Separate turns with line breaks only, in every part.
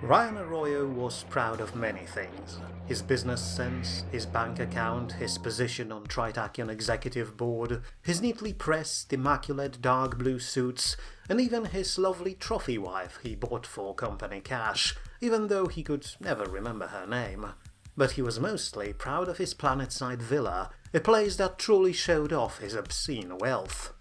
Ryan Arroyo was proud of many things. His business sense, his bank account, his position on Tritachyon executive board, his neatly pressed, immaculate dark blue suits, and even his lovely trophy wife he bought for company cash, even though he could never remember her name. But he was mostly proud of his planetside villa, a place that truly showed off his obscene wealth.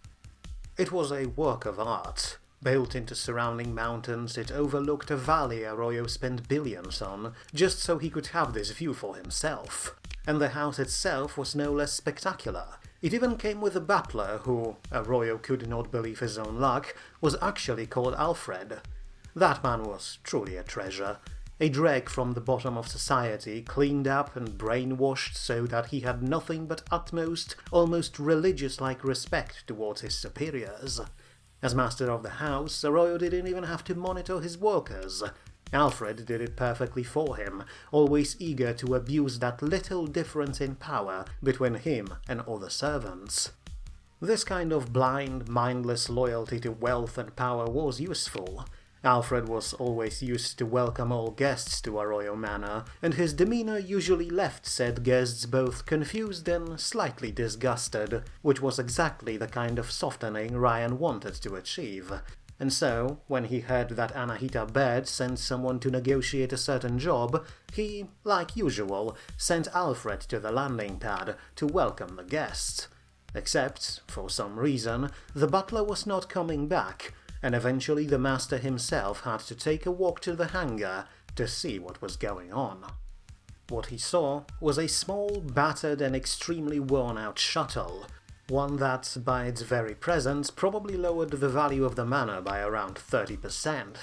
It was a work of art. Built into surrounding mountains, it overlooked a valley Arroyo spent billions on, just so he could have this view for himself. And the house itself was no less spectacular. It even came with a butler who, Arroyo could not believe his own luck, was actually called Alfred. That man was truly a treasure. A dreg from the bottom of society, cleaned up and brainwashed so that he had nothing but utmost, almost religious-like respect towards his superiors. As master of the house, Arroyo didn't even have to monitor his workers. Alfred did it perfectly for him, always eager to abuse that little difference in power between him and other servants. This kind of blind, mindless loyalty to wealth and power was useful. Alfred was always used to welcome all guests to Arroyo Manor, and his demeanor usually left said guests both confused and slightly disgusted, which was exactly the kind of softening Ryan wanted to achieve. And so, when he heard that Anahita Baird sent someone to negotiate a certain job, he, like usual, sent Alfred to the landing pad to welcome the guests. Except, for some reason, the butler was not coming back, and eventually the master himself had to take a walk to the hangar to see what was going on. What he saw was a small, battered and extremely worn-out shuttle, one that, by its very presence, probably lowered the value of the manor by around 30%.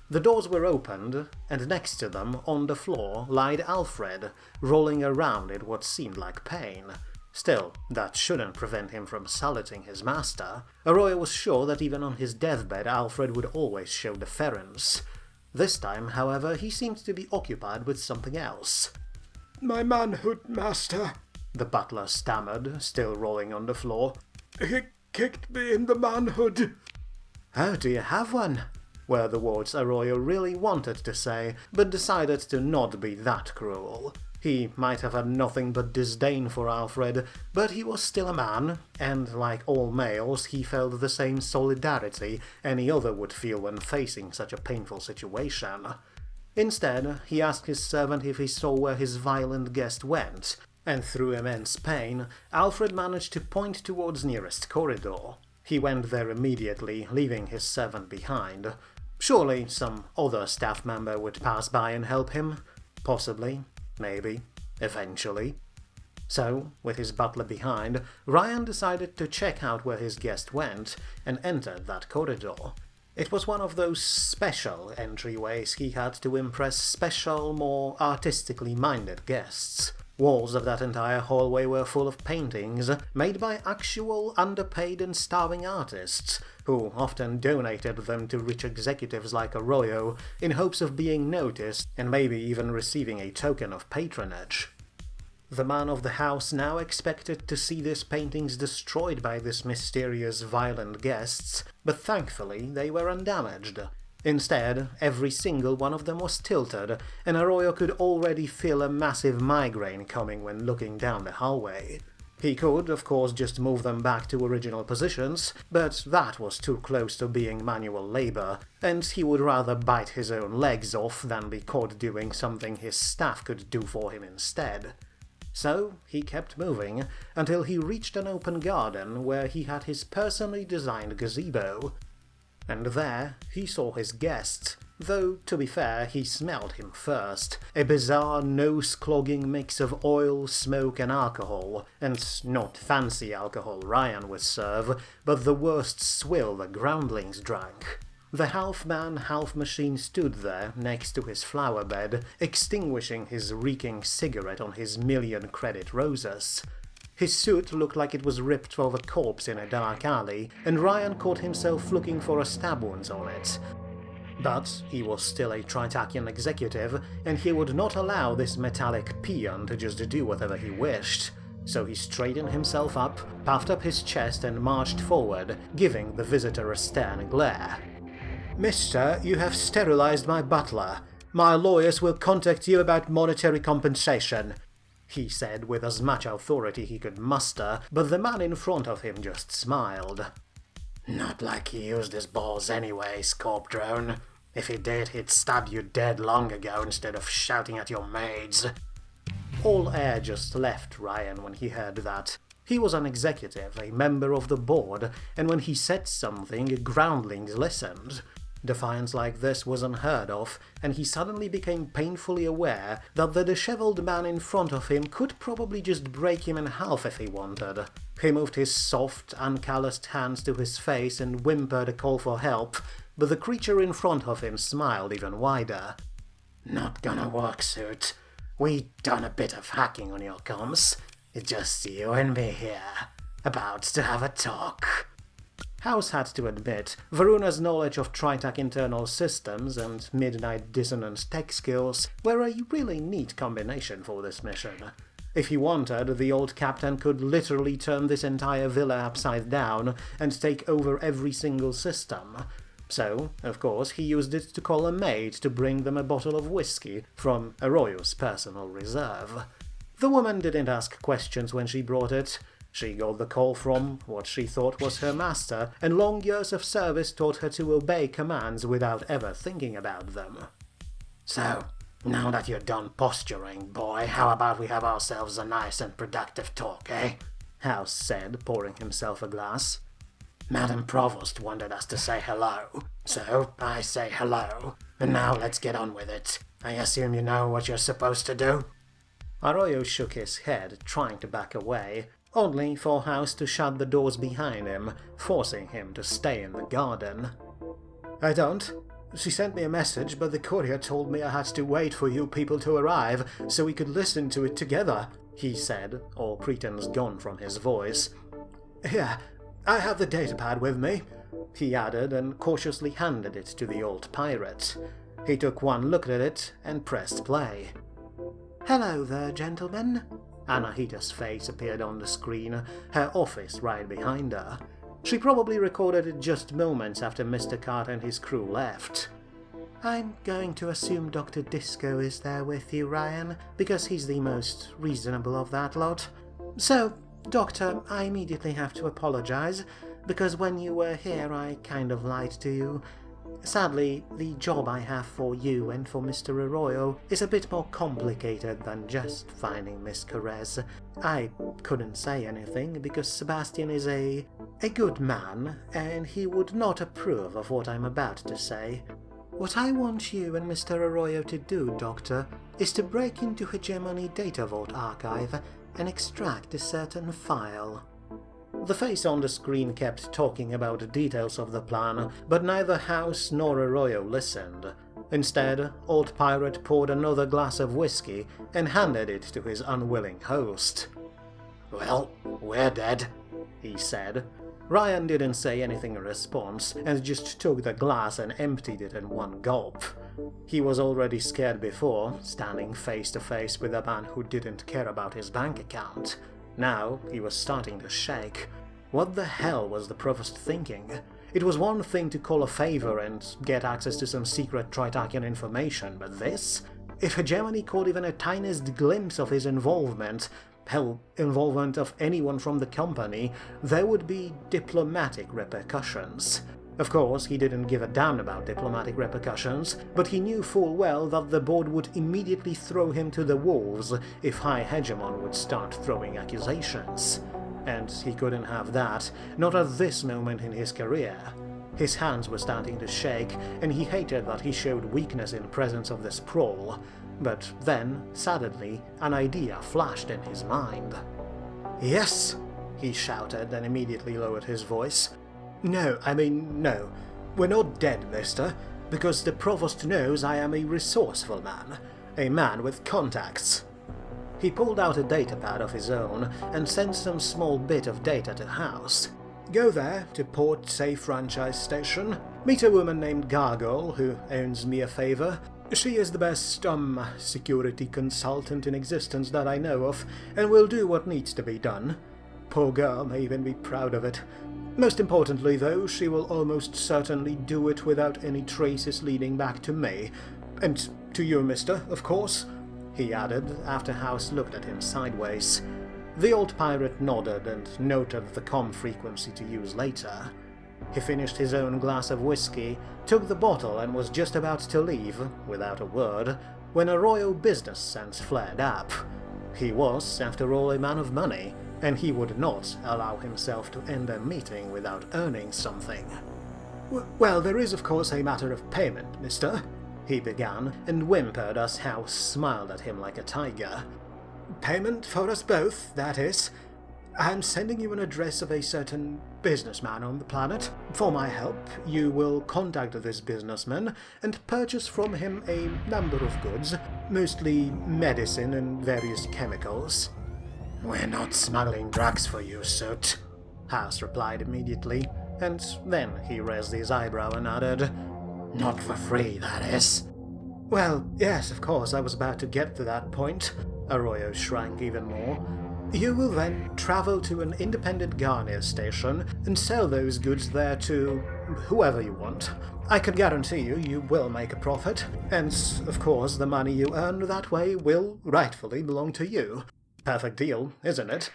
The doors were opened, and next to them, on the floor, lied Alfred, rolling around in what seemed like pain. Still, that shouldn't prevent him from saluting his master. Arroyo was sure that even on his deathbed Alfred would always show deference. This time, however, he seemed to be occupied with something else.
"My manhood, master,"
the butler stammered, still rolling on the floor.
"He kicked me in the manhood."
"Oh, do you have one?" were the words Arroyo really wanted to say, but decided to not be that cruel. He might have had nothing but disdain for Alfred, but he was still a man, and like all males, he felt the same solidarity any other would feel when facing such a painful situation. Instead, he asked his servant if he saw where his violent guest went, and through immense pain, Alfred managed to point towards nearest corridor. He went there immediately, leaving his servant behind. Surely some other staff member would pass by and help him. Possibly. Maybe. Eventually. So, with his butler behind, Ryan decided to check out where his guest went, and entered that corridor. It was one of those special entryways he had to impress special, more artistically minded guests. Walls of that entire hallway were full of paintings, made by actual underpaid and starving artists, who often donated them to rich executives like Arroyo, in hopes of being noticed and maybe even receiving a token of patronage. The man of the house now expected to see these paintings destroyed by these mysterious violent guests, but thankfully they were undamaged. Instead, every single one of them was tilted, and Arroyo could already feel a massive migraine coming when looking down the hallway. He could, of course, just move them back to original positions, but that was too close to being manual labor, and he would rather bite his own legs off than be caught doing something his staff could do for him instead. So he kept moving, until he reached an open garden where he had his personally designed gazebo. And there he saw his guest, though, to be fair, he smelled him first, a bizarre nose-clogging mix of oil, smoke and alcohol, and not fancy alcohol Ryan would serve, but the worst swill the groundlings drank. The half-man, half-machine stood there, next to his flower bed, extinguishing his reeking cigarette on his million-credit roses. His suit looked like it was ripped off a corpse in a dark alley, and Ryan caught himself looking for a stab wound on it. But he was still a Tritachyon executive, and he would not allow this metallic peon to just do whatever he wished. So he straightened himself up, puffed up his chest and marched forward, giving the visitor a stern glare. "Mister, you have sterilized my butler. My lawyers will contact you about monetary compensation, he said with as much authority he could muster, but the man in front of him just smiled. Not like he used his balls anyway, Scorp Drone. If he did, he'd stab you dead long ago instead of shouting at your maids. All air just left Ryan when he heard that. He was an executive, a member of the board, and when he said something, groundlings listened. Defiance like this was unheard of, and he suddenly became painfully aware that the disheveled man in front of him could probably just break him in half if he wanted. He moved his soft, uncalloused hands to his face and whimpered a call for help, but the creature in front of him smiled even wider. Not gonna work, Suit. We done a bit of hacking on your comms. It's just you and me here, about to have a talk. House had to admit, Varuna's knowledge of Tritac internal systems and Midnight Dissonance tech skills were a really neat combination for this mission. If he wanted, the old captain could literally turn this entire villa upside down and take over every single system. So, of course, he used it to call a maid to bring them a bottle of whiskey from Arroyo's personal reserve. The woman didn't ask questions when she brought it. She got the call from what she thought was her master, and long years of service taught her to obey commands without ever thinking about them. So, now that you're done posturing, boy, how about we have ourselves a nice and productive talk, eh? House said, pouring himself a glass. Madam Provost wanted us to say hello, so I say hello, and now let's get on with it. I assume you know what you're supposed to do? Arroyo shook his head, trying to back away, only for House to shut the doors behind him, forcing him to stay in the garden. I don't. She sent me a message, but the courier told me I had to wait for you people to arrive so we could listen to it together, he said, all pretense gone from his voice. Here, I have the datapad with me, he added, and cautiously handed it to the old pirate. He took one look at it and pressed play. Hello there, gentlemen. Anahita's face appeared on the screen, her office right behind her. She probably recorded it just moments after Mr. Carter and his crew left. I'm going to assume Dr. Disco is there with you, Ryan, because he's the most reasonable of that lot. So, Doctor, I immediately have to apologize, because when you were here I kind of lied to you. Sadly, the job I have for you and for Mr. Arroyo is a bit more complicated than just finding Miss Carez. I couldn't say anything because Sebastian is a good man, and he would not approve of what I'm about to say. What I want you and Mr. Arroyo to do, Doctor, is to break into Hegemony Data Vault archive and extract a certain file. The face on the screen kept talking about the details of the plan, but neither House nor Arroyo listened. Instead, Old Pirate poured another glass of whiskey and handed it to his unwilling host. Well, we're dead, he said. Ryan didn't say anything in response, and just took the glass and emptied it in one gulp. He was already scared before, standing face to face with a man who didn't care about his bank account. Now he was starting to shake. What the hell was the Provost thinking? It was one thing to call a favor and get access to some secret Tritacian information, but this? If Hegemony caught even a tiniest glimpse of his involvement, hell, involvement of anyone from the company, there would be diplomatic repercussions. Of course, he didn't give a damn about diplomatic repercussions, but he knew full well that the board would immediately throw him to the wolves if High Hegemon would start throwing accusations. And he couldn't have that, not at this moment in his career. His hands were starting to shake, and he hated that he showed weakness in presence of this prawl. But then, suddenly, an idea flashed in his mind. Yes, he shouted and immediately lowered his voice. No. We're not dead, mister, because the Provost knows I am a resourceful man, a man with contacts. He pulled out a datapad of his own and sent some small bit of data to House. Go there, to Port Safe Franchise Station. Meet a woman named Gargoyle, who owns me a favor. She is the best, security consultant in existence that I know of, and will do what needs to be done. Poor girl may even be proud of it. Most importantly, though, she will almost certainly do it without any traces leading back to me. And to you, mister, of course," he added, after House looked at him sideways. The old pirate nodded and noted the comm frequency to use later. He finished his own glass of whiskey, took the bottle and was just about to leave, without a word, when a royal business sense flared up. He was, after all, a man of money, and he would not allow himself to end a meeting without earning something. "Well, there is of course a matter of payment, mister," he began, and whimpered as House smiled at him like a tiger. "Payment for us both, that is. I'm sending you an address of a certain businessman on the planet. For my help, you will contact this businessman and purchase from him a number of goods, mostly medicine and various chemicals." "We're not smuggling drugs for you, Soot," House replied immediately, and then he raised his eyebrow and added, "Not for free, that is." "Well, yes, of course, I was about to get to that point." Arroyo shrank even more. "You will then travel to an independent Garnier station and sell those goods there to whoever you want. I can guarantee you will make a profit, and, of course, the money you earn that way will rightfully belong to you. Perfect deal, isn't it?"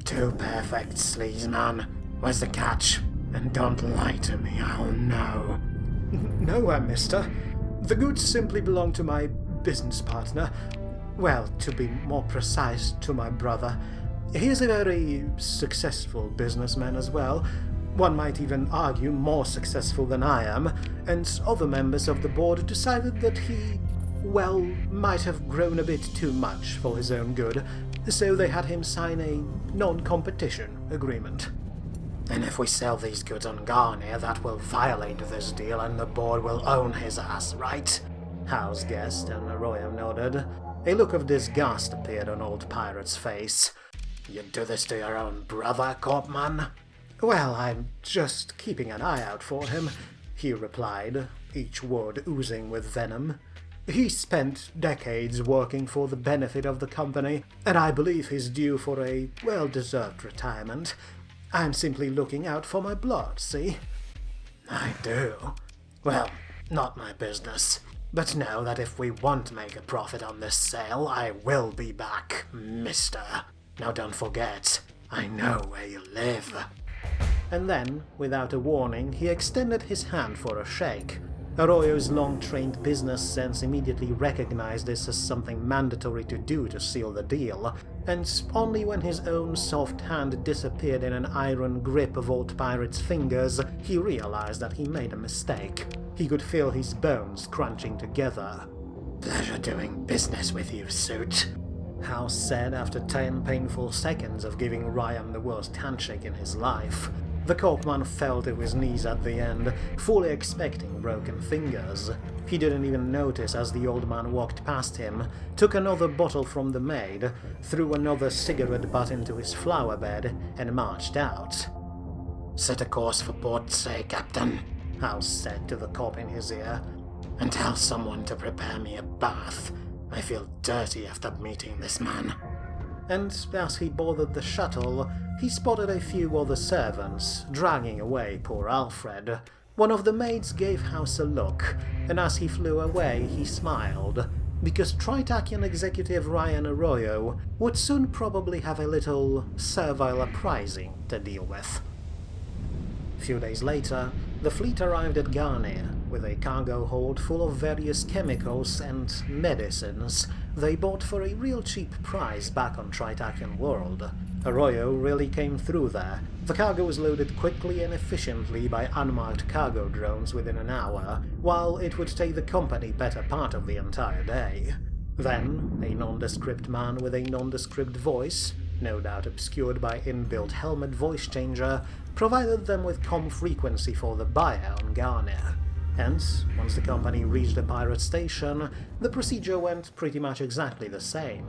"Too perfect, sleazeman. Where's the catch? And don't lie to me, I'll know." "No, mister. The goods simply belong to my business partner. Well, to be more precise, to my brother. He is a very successful businessman as well. One might even argue more successful than I am, and other members of the board decided that he, well, might have grown a bit too much for his own good, so they had him sign a non-competition agreement." "And if we sell these goods on Garnier, that will violate this deal and the board will own his ass, right?" House guessed, and Arroyo nodded. A look of disgust appeared on old Pirate's face. "You'd do this to your own brother, Corpman?" "Well, I'm just keeping an eye out for him," he replied, each word oozing with venom. "He spent decades working for the benefit of the company, and I believe he's due for a well-deserved retirement. I'm simply looking out for my blood, see?" "I do. Well, not my business. But know that if we want to make a profit on this sale, I will be back, mister. Now don't forget, I know where you live." And then, without a warning, he extended his hand for a shake. Arroyo's long-trained business sense immediately recognized this as something mandatory to do to seal the deal, and only when his own soft hand disappeared in an iron grip of old Pirate's fingers, he realized that he made a mistake. He could feel his bones crunching together. "Pleasure doing business with you, Soot," House said after 10 painful seconds of giving Ryan the worst handshake in his life. The corpsman fell to his knees at the end, fully expecting broken fingers. He didn't even notice as the old man walked past him, took another bottle from the maid, threw another cigarette butt into his flower bed, and marched out. "Set a course for Port Say, Captain," House said to the cop in his ear, "and tell someone to prepare me a bath. I feel dirty after meeting this man." And as he boarded the shuttle, he spotted a few other servants dragging away poor Alfred. One of the maids gave House a look, and as he flew away he smiled, because Tritakian executive Ryan Arroyo would soon probably have a little servile uprising to deal with. A few days later, the fleet arrived at Garnier with a cargo hold full of various chemicals and medicines they bought for a real cheap price back on Tritakian World. Arroyo really came through there. The cargo was loaded quickly and efficiently by unmarked cargo drones within an hour, while it would take the company better part of the entire day. Then, a nondescript man with a nondescript voice, no doubt obscured by inbuilt helmet voice changer, provided them with comm frequency for the buyer on Garnier. Hence, once the company reached the pirate station, the procedure went pretty much exactly the same.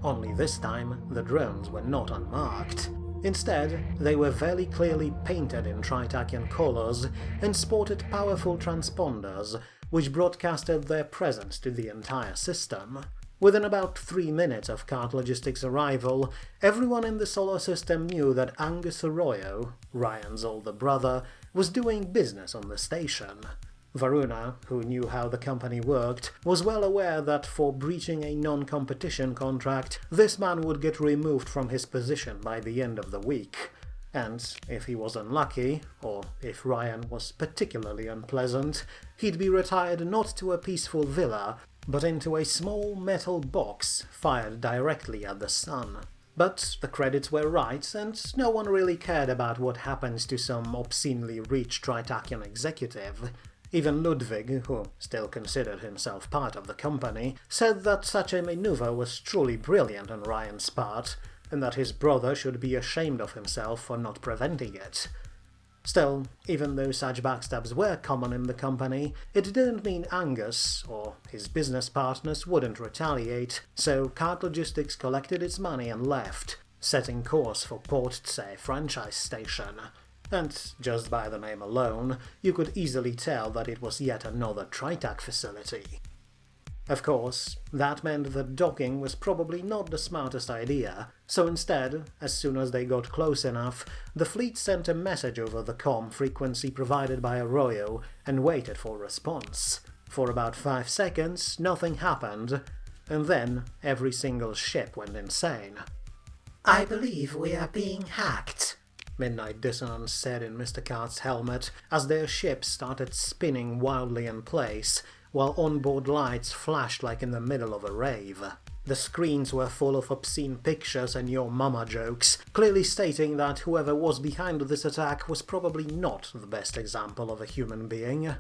Only this time, the drones were not unmarked. Instead, they were very clearly painted in Tritakian colors and sported powerful transponders, which broadcasted their presence to the entire system. Within about 3 minutes of Cart Logistics' arrival, everyone in the solar system knew that Angus Arroyo, Ryan's older brother, was doing business on the station. Varuna, who knew how the company worked, was well aware that for breaching a non-competition contract, this man would get removed from his position by the end of the week. And if he was unlucky, or if Ryan was particularly unpleasant, he'd be retired not to a peaceful villa, but into a small metal box fired directly at the sun. But the credits were right, and no one really cared about what happens to some obscenely rich Tritakian executive. Even Ludwig, who still considered himself part of the company, said that such a maneuver was truly brilliant on Ryan's part, and that his brother should be ashamed of himself for not preventing it. Still, even though such backstabs were common in the company, it didn't mean Angus, or his business partners, wouldn't retaliate, so Cart Logistics collected its money and left, setting course for Portsea franchise station. And just by the name alone, you could easily tell that it was yet another Tritac facility. Of course, that meant that docking was probably not the smartest idea, so instead, as soon as they got close enough, the fleet sent a message over the comm frequency provided by Arroyo and waited for response. For about 5 seconds, nothing happened, and then every single ship went insane.
"I believe we are being hacked,"
Midnight Dissonance said in Mr. Cart's helmet as their ship started spinning wildly in place, while onboard lights flashed like in the middle of a rave. The screens were full of obscene pictures and your mama jokes, clearly stating that whoever was behind this attack was probably not the best example of a human being.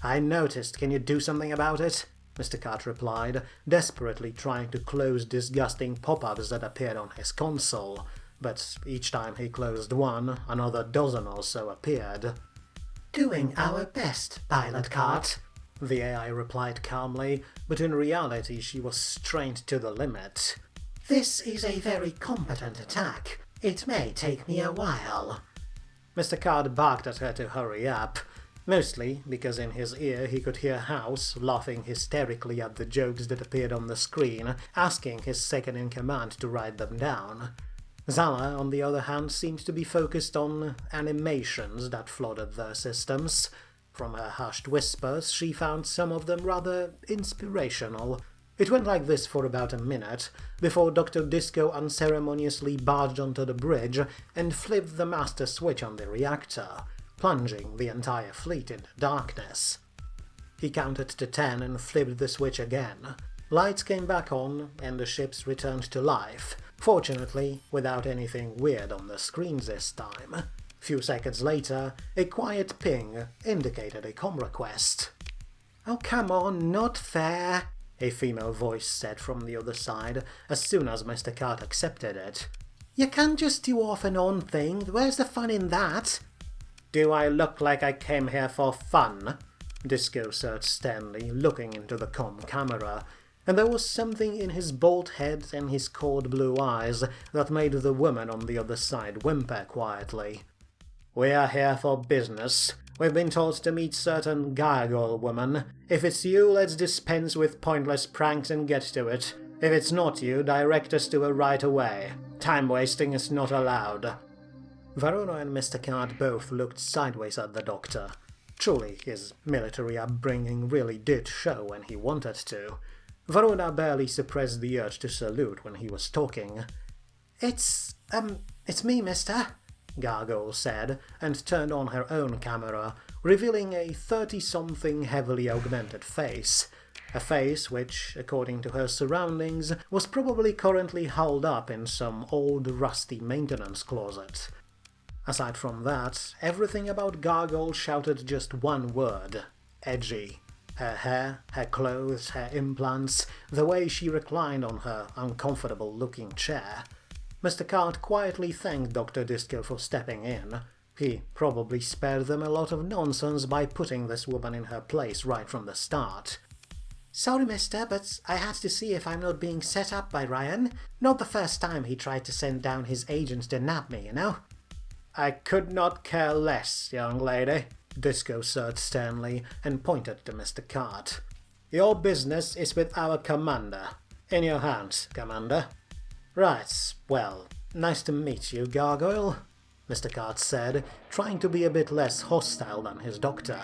"I noticed, can you do something about it?" Mr. Cart replied, desperately trying to close disgusting pop-ups that appeared on his console, but each time he closed one, another dozen or so appeared.
"Doing our best, Pilot Cart,"
the AI replied calmly, but in reality she was strained to the limit.
"This is a very competent attack. It may take me a while."
Mr. Card barked at her to hurry up, mostly because in his ear he could hear House laughing hysterically at the jokes that appeared on the screen, asking his second-in-command to write them down. Zala, on the other hand, seemed to be focused on animations that flooded their systems. From her hushed whispers, she found some of them rather inspirational. It went like this for about a minute, before Dr. Disco unceremoniously barged onto the bridge and flipped the master switch on the reactor, plunging the entire fleet into darkness. He counted to 10 and flipped the switch again. Lights came back on, and the ships returned to life, fortunately without anything weird on the screens this time. Few seconds later, a quiet ping indicated a comm request.
"Oh, come on, not fair,"
a female voice said from the other side as soon as Mr. Cart accepted it.
"You can't just do off and on thing. Where's the fun in that?"
"Do I look like I came here for fun?" Disco said sternly, looking into the comm camera, and there was something in his bald head and his cold blue eyes that made the woman on the other side whimper quietly. "We are here for business. We've been told to meet certain gargoyle woman. If it's you, let's dispense with pointless pranks and get to it. If it's not you, direct us to her right away. Time wasting is not allowed." Varuna and Mr. Cart both looked sideways at the doctor. Truly, his military upbringing really did show when he wanted to. Varuna barely suppressed the urge to salute when he was talking.
It's me, mister,"
Gargoyle said, and turned on her own camera, revealing a 30-something heavily augmented face. A face which, according to her surroundings, was probably currently holed up in some old rusty maintenance closet. Aside from that, everything about Gargoyle shouted just one word: edgy. Her hair, her clothes, her implants, the way she reclined on her uncomfortable-looking chair. Mr. Cart quietly thanked Dr. Disco for stepping in. He probably spared them a lot of nonsense by putting this woman in her place right from the start.
"Sorry, mister, but I had to see if I'm not being set up by Ryan. Not the first time he tried to send down his agents to nab me, you know?"
"I could not care less, young lady," Disco said sternly and pointed to Mr. Cart. "Your business is with our commander. In your hands, Commander." "Right, well, nice to meet you, Gargoyle," Mr. Cart said, trying to be a bit less hostile than his doctor.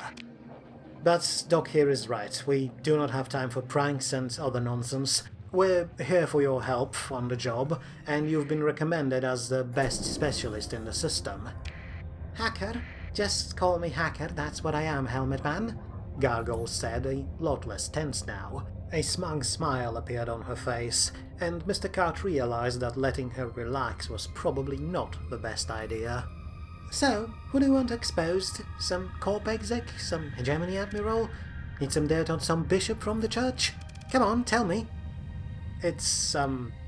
But Doc here is right. We do not have time for pranks and other nonsense. We're here for your help on the job, and you've been recommended as the best specialist in the system.
Hacker? Just call me Hacker, that's what I am, Helmet Man.
Gargoyle said, a lot less tense now. A smug smile appeared on her face, and Mr. Cart realized that letting her relax was probably not the best idea.
So, who do you want exposed? Some corp exec? Some hegemony admiral? Need some dirt on some bishop from the church? Come on, tell me.
It's,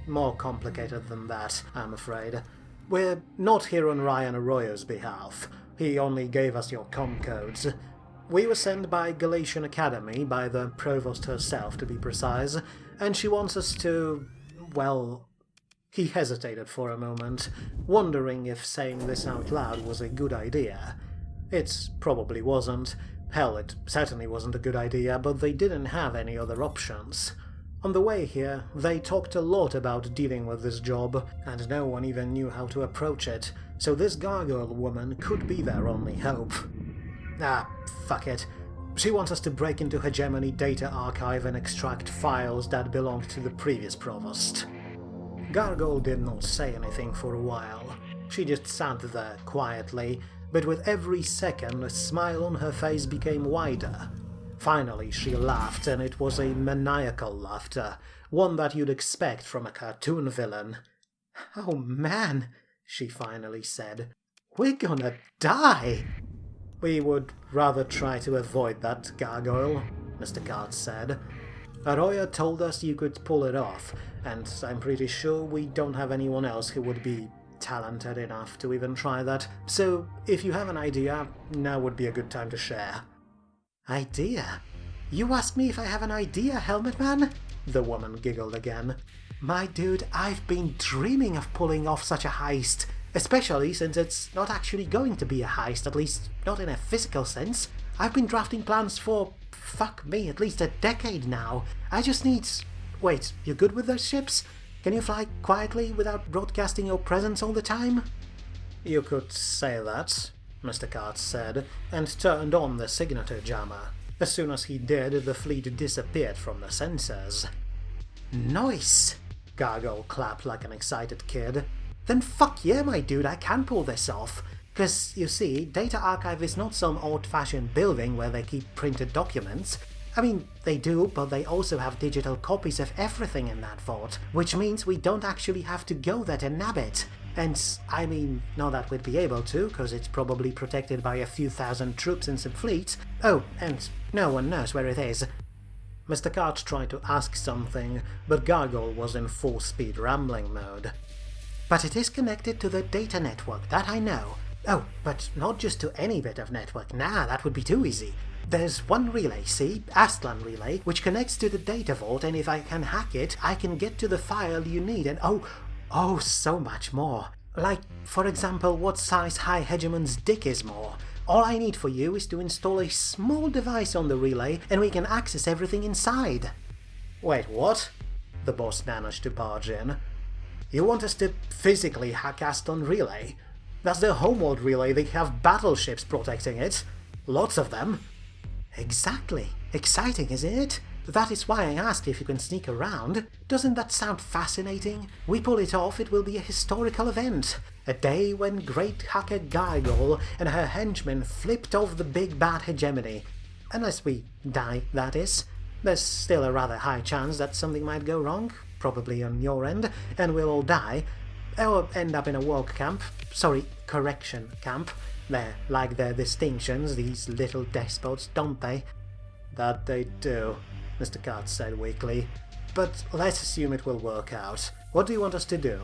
more complicated than that, I'm afraid. We're not here on Ryan Arroyo's behalf. He only gave us your comm codes. We were sent by Galatian Academy, by the provost herself to be precise, and she wants us to, well... He hesitated for a moment, wondering if saying this out loud was a good idea. It probably wasn't. Hell, it certainly wasn't a good idea, but they didn't have any other options. On the way here, they talked a lot about dealing with this job, and no one even knew how to approach it, so this gargoyle woman could be their only hope. Ah, fuck it. She wants us to break into Hegemony Data Archive and extract files that belonged to the previous provost. Gargoyle did not say anything for a while. She just sat there quietly, but with every second a smile on her face became wider. Finally she laughed, and it was a maniacal laughter, one that you'd expect from a cartoon villain.
"Oh man," she finally said, "we're gonna die!"
"We would rather try to avoid that, Gargoyle," Mr. Cart said. "Arroyo told us you could pull it off, and I'm pretty sure we don't have anyone else who would be talented enough to even try that, so if you have an idea, now would be a good time to share."
"Idea? You ask me if I have an idea, Helmet Man?" The woman giggled again. "My dude, I've been dreaming of pulling off such a heist, especially since it's not actually going to be a heist, at least not in a physical sense. I've been drafting plans for, fuck me, at least a decade now. I just need... Wait, you good with those ships? Can you fly quietly without broadcasting your presence all the time?"
"You could say that," Mr. Cart said, and turned on the signature jammer. As soon as he did, the fleet disappeared from the sensors.
"Nice!" Gargoyle clapped like an excited kid. "Then fuck yeah, my dude, I can pull this off. 'Cause, you see, Data Archive is not some old-fashioned building where they keep printed documents. I mean, they do, but they also have digital copies of everything in that vault, which means we don't actually have to go there to nab it. And, I mean, not that we'd be able to, because it's probably protected by a few thousand troops in some fleets. Oh, and no one knows where it is."
Mr. Cart tried to ask something, but Gargoyle was in full-speed rambling mode.
"But it is connected to the data network, that I know. Oh, but not just to any bit of network, nah, that would be too easy. There's one relay, see? Aslan relay, which connects to the data vault, and if I can hack it, I can get to the file you need, and oh, so much more. Like, for example, what size High Hegemon's dick is more. All I need for you is to install a small device on the relay, and we can access everything inside."
"Wait, what?" The boss managed to barge in. "You want us to physically hack Aslan relay? That's the homeworld relay, they have battleships protecting it. Lots of them."
"Exactly. Exciting, isn't it? That is why I asked if you can sneak around. Doesn't that sound fascinating? We pull it off, it will be a historical event. A day when great hacker Gargoyle and her henchmen flipped off the big bad hegemony. Unless we die, that is. There's still a rather high chance that something might go wrong, probably on your end, and we'll all die. Or end up in a work camp. Sorry, correction camp. They like their distinctions, these little despots, don't they?"
"That they do," Mr. Cart said weakly. "But let's assume it will work out. What do you want us to do?"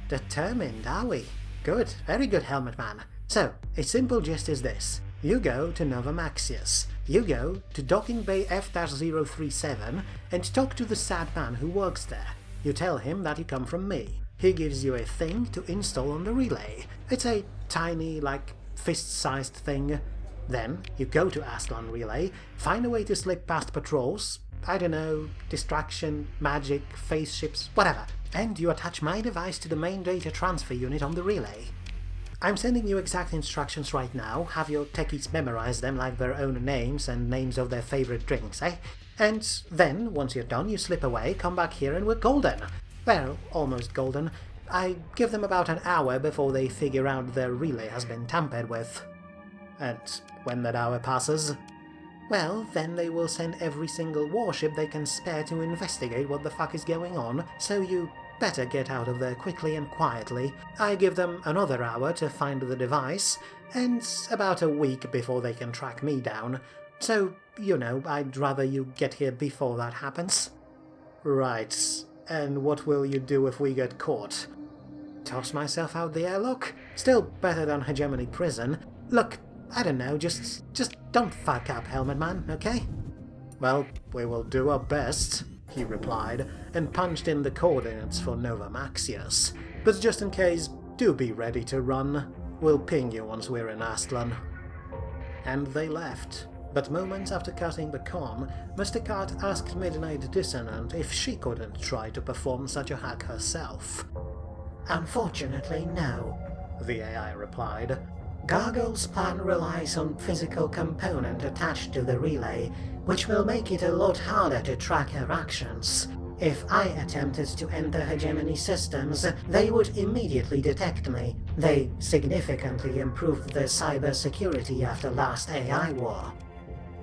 "Determined, are we? Good, very good, Helmet Man. So, a simple gist is this. You go to Nova Maxius. You go to Docking Bay F-037 and talk to the sad man who works there. You tell him that you come from me. He gives you a thing to install on the relay. It's a tiny, like, fist-sized thing. Then you go to Aslan relay, find a way to slip past patrols, I don't know, distraction, magic, phase ships, whatever, and you attach my device to the main data transfer unit on the relay." I'm sending you exact instructions right now. Have your techies memorize them like their own names and names of their favorite drinks, eh? And then, once you're done, you slip away, come back here and we're golden. Well, almost golden. I give them about an hour before they figure out their relay has been tampered with.
And when that hour passes?
Well, then they will send every single warship they can spare to investigate what the fuck is going on, so you better get out of there quickly and quietly. I give them another hour to find the device, and about a week before they can track me down. So, you know, I'd rather you get here before that happens.
Right. And what will you do if we get caught?
Toss myself out the airlock? Still better than Hegemony Prison. Look, I don't know, just don't fuck up, Helmet Man, okay?
Well, we will do our best, he replied, and punched in the coordinates for Nova Maxius. But just in case, do be ready to run. We'll ping you once we're in Aslan. And they left. But moments after cutting the comm, Mr. Cart asked Midnight Dissonant if she couldn't try to perform such a hack herself.
Unfortunately, no,
the AI replied.
Gargoyle's plan relies on physical component attached to the relay, which will make it a lot harder to track her actions. If I attempted to enter Hegemony systems, they would immediately detect me. They significantly improved their cybersecurity after last AI war.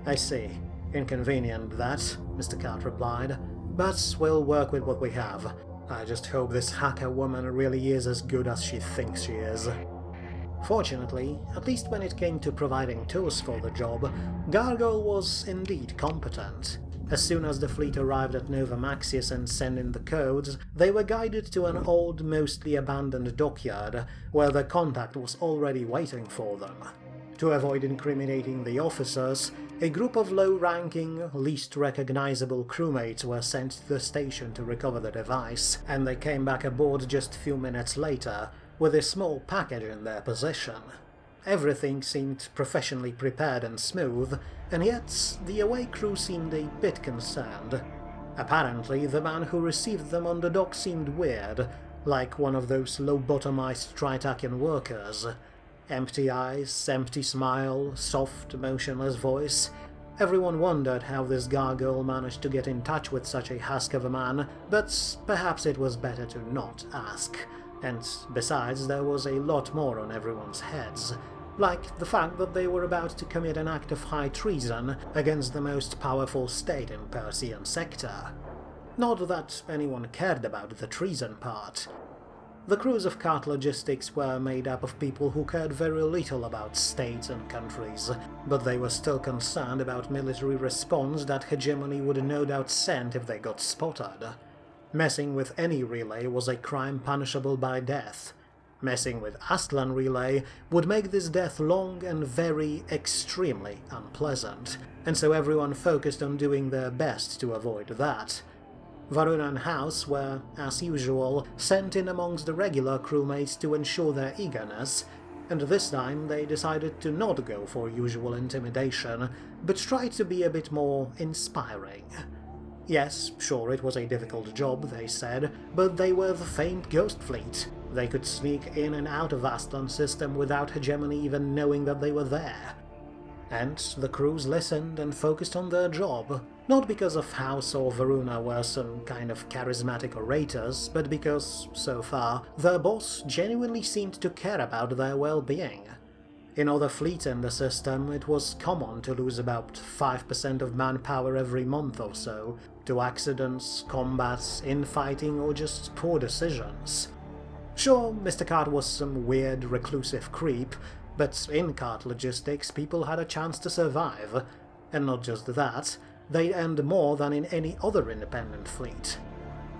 I see. Inconvenient, that, Mr. Cart replied. But we'll work with what we have. I just hope this hacker woman really is as good as she thinks she is. Fortunately, at least when it came to providing tools for the job, Gargoyle was indeed competent. As soon as the fleet arrived at Nova Maxius and sent in the codes, they were guided to an old, mostly abandoned dockyard, where their contact was already waiting for them. To avoid incriminating the officers, a group of low-ranking, least recognizable crewmates were sent to the station to recover the device, and they came back aboard just a few minutes later, with a small package in their possession. Everything seemed professionally prepared and smooth, and yet the away crew seemed a bit concerned. Apparently, the man who received them on the dock seemed weird, like one of those lobotomized Tritakian workers. Empty eyes, empty smile, soft, motionless voice. Everyone wondered how this gargoyle managed to get in touch with such a husk of a man, but perhaps it was better to not ask. And besides, there was a lot more on everyone's heads, like the fact that they were about to commit an act of high treason against the most powerful state in Persian sector. Not that anyone cared about the treason part. The crews of Cart Logistics were made up of people who cared very little about states and countries, but they were still concerned about military response that Hegemony would no doubt send if they got spotted. Messing with any relay was a crime punishable by death. Messing with Aslan relay would make this death long and very, extremely unpleasant, and so everyone focused on doing their best to avoid that. Varuna and House were, as usual, sent in amongst the regular crewmates to ensure their eagerness, and this time they decided to not go for usual intimidation, but try to be a bit more inspiring. Yes, sure, it was a difficult job, they said, but they were the famed Ghost Fleet. They could sneak in and out of Aslan's system without Hegemony even knowing that they were there. And the crews listened and focused on their job, not because of House or Varuna were some kind of charismatic orators, but because, so far, their boss genuinely seemed to care about their well-being. In other fleets in the system, it was common to lose about 5% of manpower every month or so, to accidents, combats, infighting, or just poor decisions. Sure, Mr. Cart was some weird, reclusive creep, but in Cart Logistics people had a chance to survive, and not just that, they earned more than in any other independent fleet.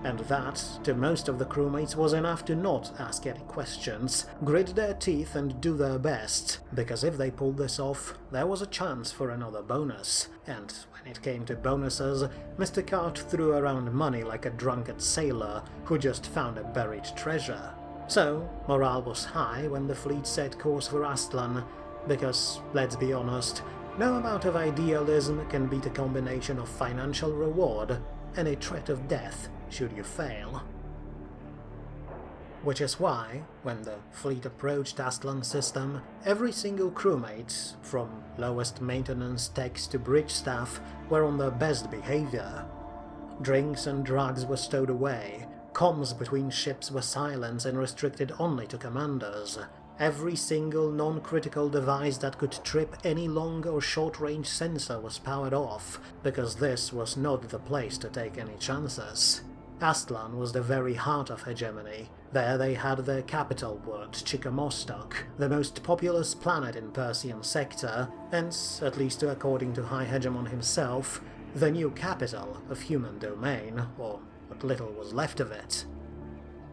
And that, to most of the crewmates, was enough to not ask any questions, grit their teeth and do their best, because if they pulled this off, there was a chance for another bonus. And when it came to bonuses, Mr. Cart threw around money like a drunken sailor who just found a buried treasure. So, morale was high when the fleet set course for Aslan, because, let's be honest, no amount of idealism can beat a combination of financial reward and a threat of death should you fail. Which is why, when the fleet approached Aslan's system, every single crewmate, from lowest maintenance techs to bridge staff, were on their best behavior. Drinks and drugs were stowed away, comms between ships were silenced and restricted only to commanders. Every single non-critical device that could trip any long or short-range sensor was powered off, because this was not the place to take any chances. Aslan was the very heart of hegemony. There they had their capital world, Chickamostok, the most populous planet in Persian sector, and, at least according to High Hegemon himself, the new capital of human domain, or what little was left of it.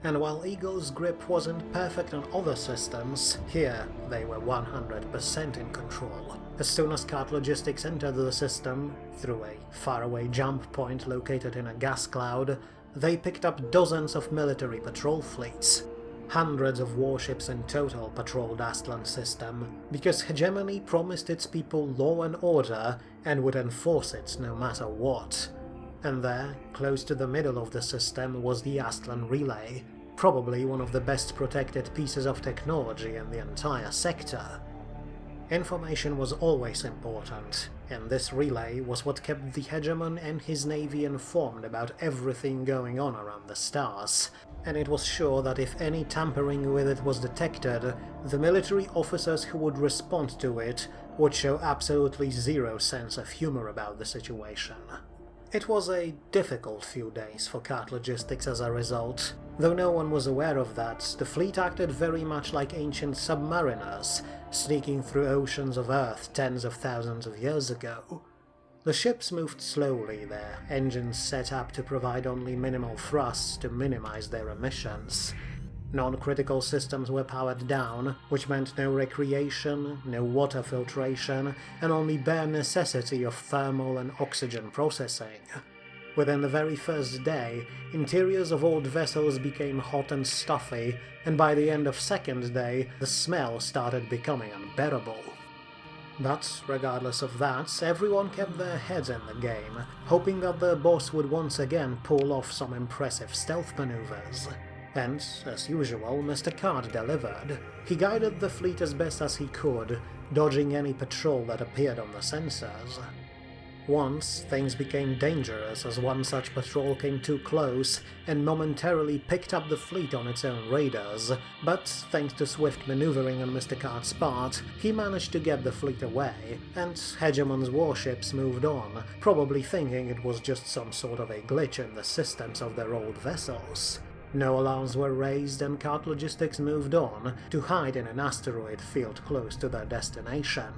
And while Eagle's grip wasn't perfect on other systems, here they were 100% in control. As soon as Cart Logistics entered the system, through a faraway jump point located in a gas cloud, they picked up dozens of military patrol fleets. Hundreds of warships in total patrolled Aslan's system, because hegemony promised its people law and order and would enforce it no matter what. And there, close to the middle of the system, was the Aslan relay, probably one of the best protected pieces of technology in the entire sector. Information was always important, and this relay was what kept the hegemon and his navy informed about everything going on around the stars, and it was sure that if any tampering with it was detected, the military officers who would respond to it would show absolutely zero sense of humor about the situation. It was a difficult few days for Cart Logistics as a result. Though no one was aware of that, the fleet acted very much like ancient submariners, sneaking through oceans of Earth tens of thousands of years ago. The ships moved slowly, their engines set up to provide only minimal thrust to minimize their emissions. Non-critical systems were powered down, which meant no recreation, no water filtration, and only bare necessity of thermal and oxygen processing. Within the very first day, interiors of old vessels became hot and stuffy, and by the end of second day, the smell started becoming unbearable. But, regardless of that, everyone kept their heads in the game, hoping that their boss would once again pull off some impressive stealth maneuvers. And, as usual, Mr. Card delivered. He guided the fleet as best as he could, dodging any patrol that appeared on the sensors. Once, things became dangerous as one such patrol came too close and momentarily picked up the fleet on its own radars, but thanks to swift maneuvering on Mr. Card's part, he managed to get the fleet away, and Hegemon's warships moved on, probably thinking it was just some sort of a glitch in the systems of their old vessels. No alarms were raised and Cart Logistics moved on to hide in an asteroid field close to their destination.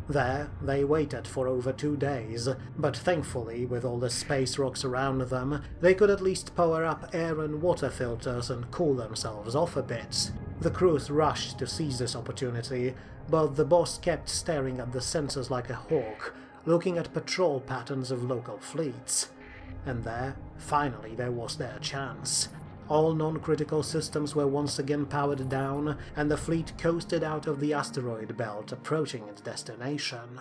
There, they waited for over 2 days, but thankfully, with all the space rocks around them, they could at least power up air and water filters and cool themselves off a bit. The crews rushed to seize this opportunity, but the boss kept staring at the sensors like a hawk, looking at patrol patterns of local fleets. And there, finally, there was their chance. All non-critical systems were once again powered down, and the fleet coasted out of the asteroid belt, approaching its destination.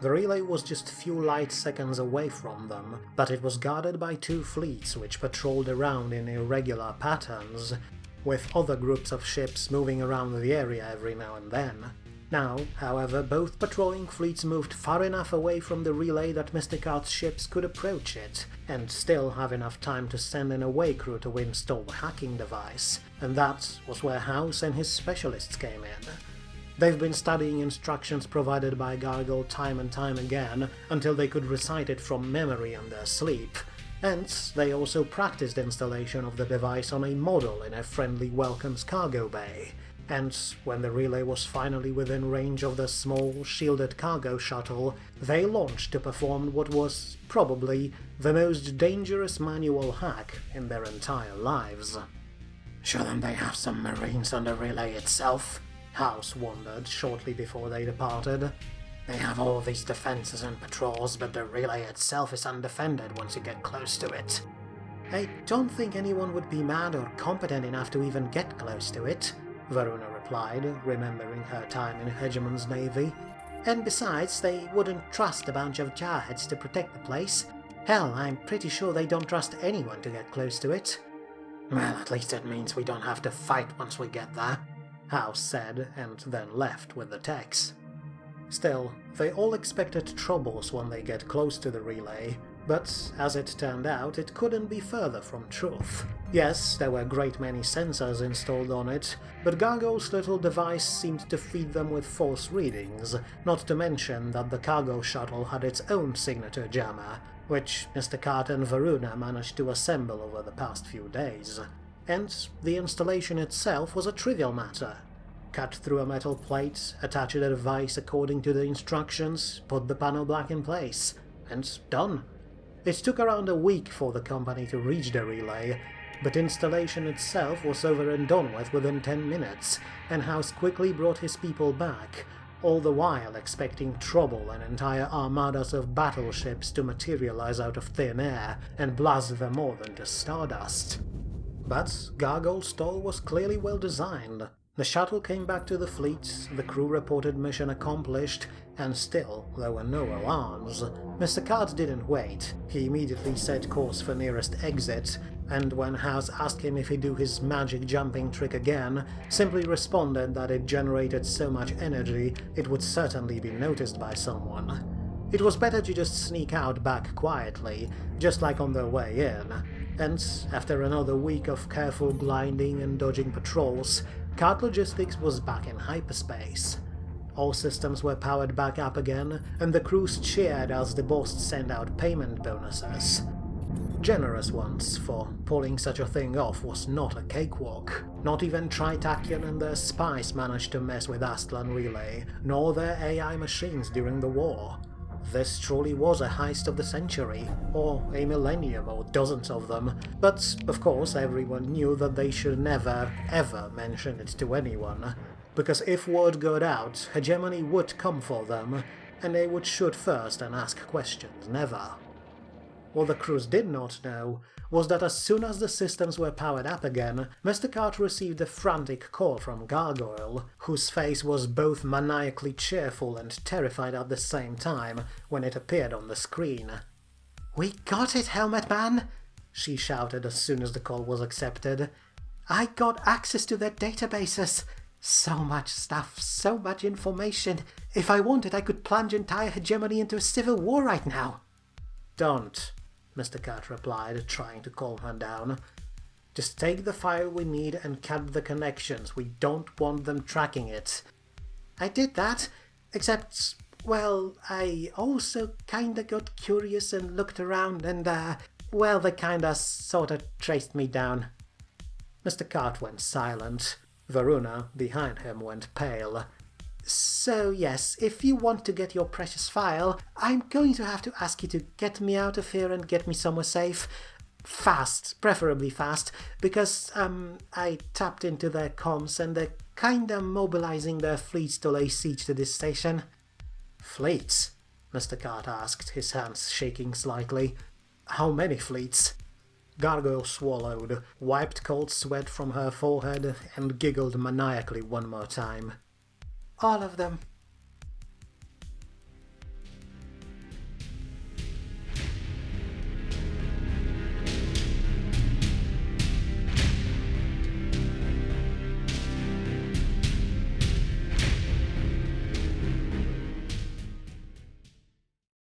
The relay was just a few light seconds away from them, but it was guarded by 2 fleets which patrolled around in irregular patterns, with other groups of ships moving around the area every now and then. Now, however, both patrolling fleets moved far enough away from the relay that Mr. Cart's ships could approach it, and still have enough time to send an away crew to install the hacking device, and that was where House and his specialists came in. They've been studying instructions provided by Gargle time and time again, until they could recite it from memory in their sleep, and they also practiced installation of the device on a model in a friendly Welcome's cargo bay. And when the relay was finally within range of the small, shielded cargo shuttle, they launched to perform what was, probably, the most dangerous manual hack in their entire lives.
Shouldn't they have some Marines on the relay itself? House wondered shortly before they departed. They have all these defenses and patrols, but the relay itself is undefended once you get close to it.
I don't think anyone would be mad or competent enough to even get close to it, Varuna replied, remembering her time in Hegemon's navy. And besides, they wouldn't trust a bunch of jarheads to protect the place. Hell, I'm pretty sure they don't trust anyone to get close to it. Well, at least it means we don't have to fight once we get there, House said, and then left with the techs. Still, they all expected troubles when they get close to the relay, but as it turned out, it couldn't be further from truth. Yes, there were a great many sensors installed on it, but Gargoyle's little device seemed to feed them with false readings, not to mention that the cargo shuttle had its own signature jammer, which Mr. Cart and Varuna managed to assemble over the past few days. And the installation itself was a trivial matter. Cut through a metal plate, attach a device according to the instructions, put the panel back in place, and done. It took around a week for the company to reach the relay, but installation itself was over and done with within 10 minutes, and House quickly brought his people back, all the while expecting trouble and entire armadas of battleships to materialize out of thin air and blast them all into stardust. But Gargoyle's stall was clearly well designed. The shuttle came back to the fleet, the crew reported mission accomplished, and still there were no alarms. Mr. Cart didn't wait. He immediately set course for nearest exit, and when House asked him if he'd do his magic jumping trick again, simply responded that it generated so much energy it would certainly be noticed by someone. It was better to just sneak out back quietly, just like on their way in, and after another week of careful blinding and dodging patrols, Cart Logistics was back in hyperspace. All systems were powered back up again, and the crews cheered as the boss sent out payment bonuses. Generous ones, for pulling such a thing off was not a cakewalk. Not even Tritakian and their spies managed to mess with Aslan Relay, nor their AI machines during the war. This truly was a heist of the century, or a millennium, or dozens of them, but of course everyone knew that they should never, ever mention it to anyone, because if word got out, hegemony would come for them, and they would shoot first and ask questions never. What the crews did not know was that as soon as the systems were powered up again, Mr. Cart received a frantic call from Gargoyle, whose face was both maniacally cheerful and terrified at the same time when it appeared on the screen.
"We got it, Helmet Man!" she shouted as soon as the call was accepted. "I got access to their databases. So much stuff, so much information. If I wanted, I could plunge entire hegemony into a civil war right now."
"Don't," Mr. Cart replied, trying to calm her down. "Just take the file we need and cut the connections. We don't want them tracking it."
"I did that, except, well, I also kinda got curious and looked around and, well, they kinda sorta traced me down."
Mr. Cart went silent. Varuna, behind him, went pale.
"So yes, if you want to get your precious file, I'm going to have to ask you to get me out of here and get me somewhere safe. Fast, preferably fast, because, I tapped into their comms and they're kinda mobilizing their fleets to lay siege to this station."
"Fleets?" Mr. Cart asked, his hands shaking slightly. "How many fleets?" Gargoyle swallowed, wiped cold sweat from her forehead, and giggled maniacally one more time.
"All of them.